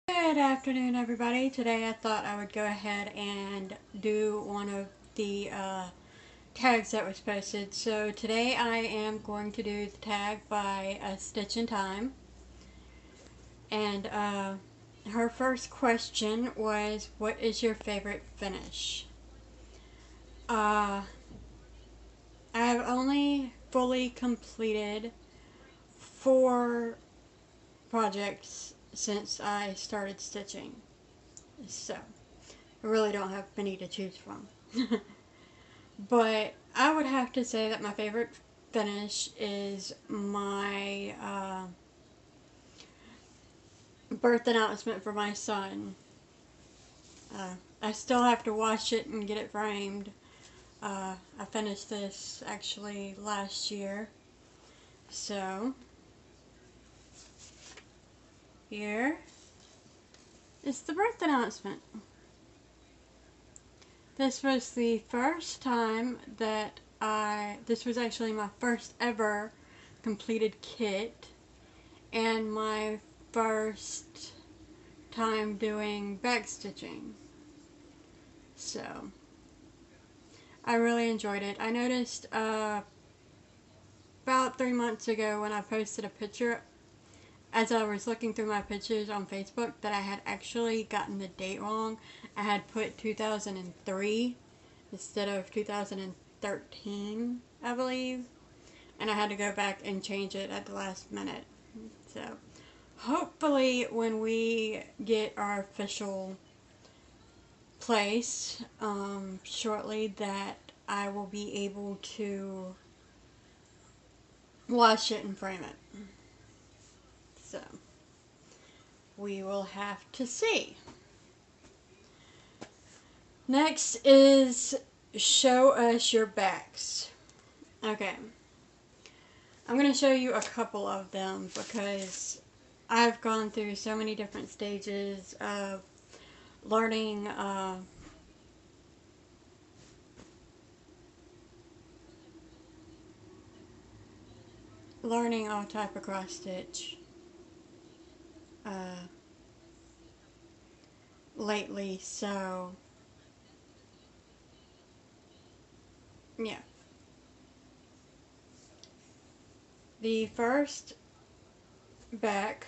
Good afternoon, everybody. Today I thought I would go ahead and do one of the tags that was posted. So today I am going to do the tag by A Stitch in Time. And her first question was, what is your favorite finish? Uh, I have only fully completed 4 projects since I started stitching. So I really don't have many to choose from. But I would have to say that my favorite finish is my birth announcement for my son. I still have to wash it and get it framed. I finished this actually last year. So, here is the birth announcement. This was the first time that this was actually my first ever completed kit and my first time doing back stitching. So, I really enjoyed it. I noticed about 3 months ago when I posted a picture as I was looking through my pictures on Facebook that I had actually gotten the date wrong. I had put 2003 instead of 2013, I believe. And I had to go back and change it at the last minute. So, hopefully when we get our official place shortly that I will be able to wash it and frame it. So, we will have to see. Next is show us your backs. Okay. I'm going to show you a couple of them because I've gone through so many different stages of learning learning all type of cross stitch uh, lately, so yeah. The first back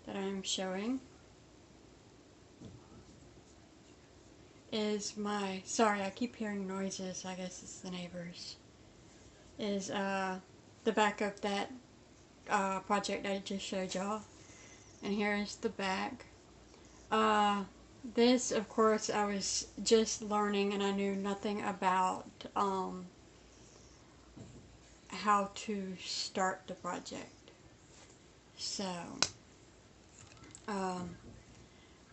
that I'm showing is my, sorry, I keep hearing noises, I guess it's the neighbors, is the back of that project I just showed y'all. And here is the back. This, of course, I was just learning and I knew nothing about how to start the project. So, um,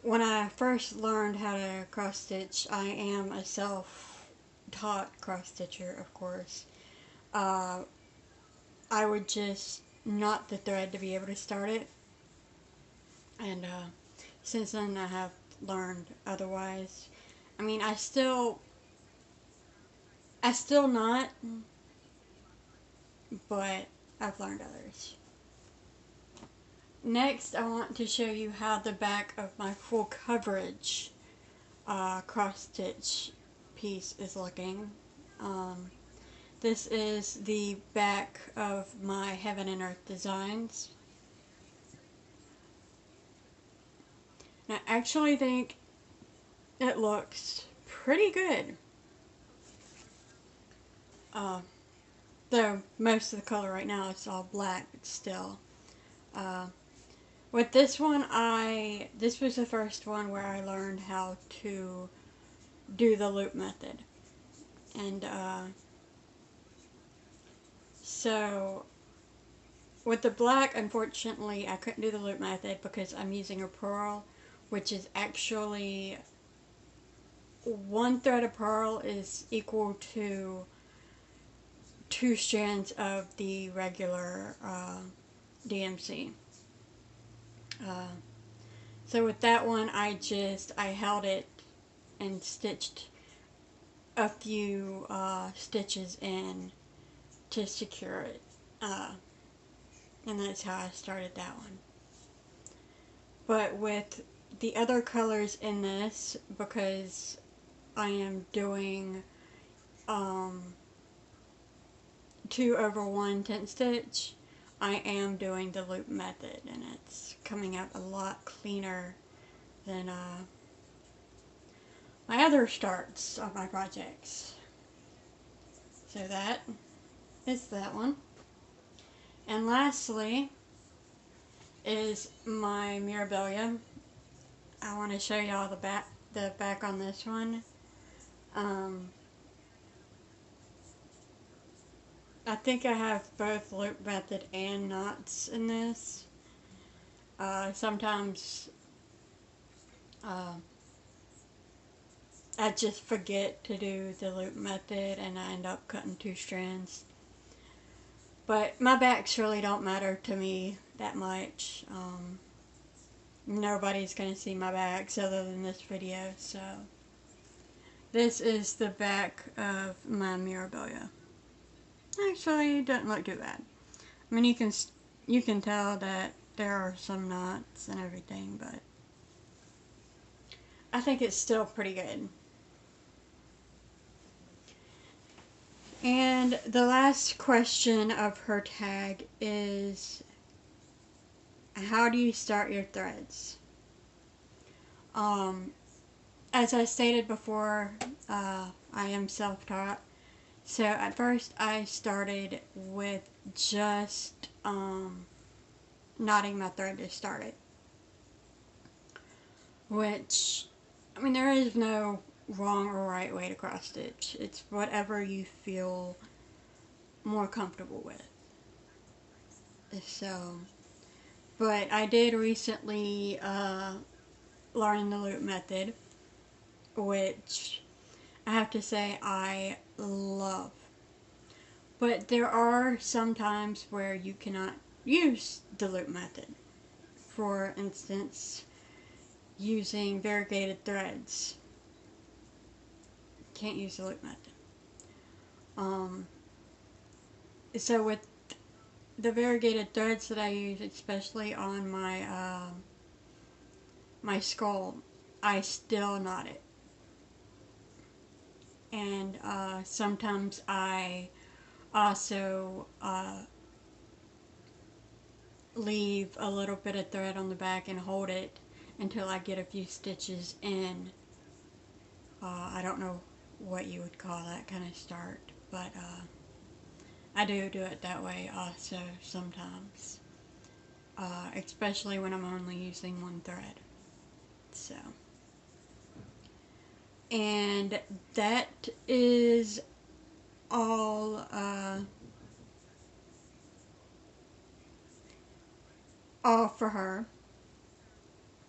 when I first learned how to cross stitch, I am a self-taught cross stitcher, of course. Uh, I would just knot the thread to be able to start it, and since then I have learned otherwise. I mean, I still knot, but I've learned others. Next, I want to show you how the back of my full coverage cross stitch piece is looking. Um, this is the back of my Heaven and Earth Designs. And I actually think it looks pretty good. Uh, though most of the color right now is all black, but still. Uh, with this one, this was the first one where I learned how to do the loop method. And so with the black, unfortunately, I couldn't do the loop method because I'm using a purl, which is actually one thread of purl is equal to 2 strands of the regular DMC. Uh, so with that one, I held it and stitched a few stitches in to secure it. And that's how I started that one. But with the other colors in this, because I am doing 2/1 tent stitch, I am doing the loop method, and it's coming out a lot cleaner than my other starts of my projects. So that is that one. And lastly is my Mirabilia. I want to show y'all the back on this one. I think I have both loop method and knots in this. Sometimes I just forget to do the loop method and I end up cutting 2 strands. But my backs really don't matter to me that much. Nobody's going to see my backs other than this video, so this is the back of my Mirabilia. Actually, it doesn't look too bad. I mean, you can tell that there are some knots and everything, but I think it's still pretty good. And the last question of her tag is, how do you start your threads? As I stated before, I am self-taught. So at first I started with just knotting my thread to start it. Which, I mean, there is no wrong or right way to cross stitch. It's whatever you feel more comfortable with. So, but I did recently learn the loop method, which I have to say I love. But there are some times where you cannot use the loop method. For instance, using variegated threads. Can't use the loop method. So with the variegated threads that I use, especially on my my skull, I still knot it. And sometimes I also leave a little bit of thread on the back and hold it until I get a few stitches in. I don't know what you would call that kind of start, but I do it that way also sometimes, especially when I'm only using one thread. So, and that is all for her.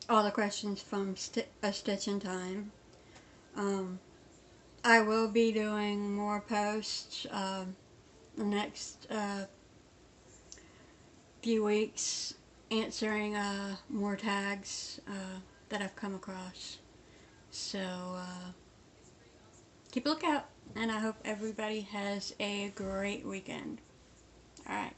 All the questions from A Stitch in Time. I will be doing more posts the next few weeks, answering more tags that I've come across. So keep a lookout, and I hope everybody has a great weekend. Alright.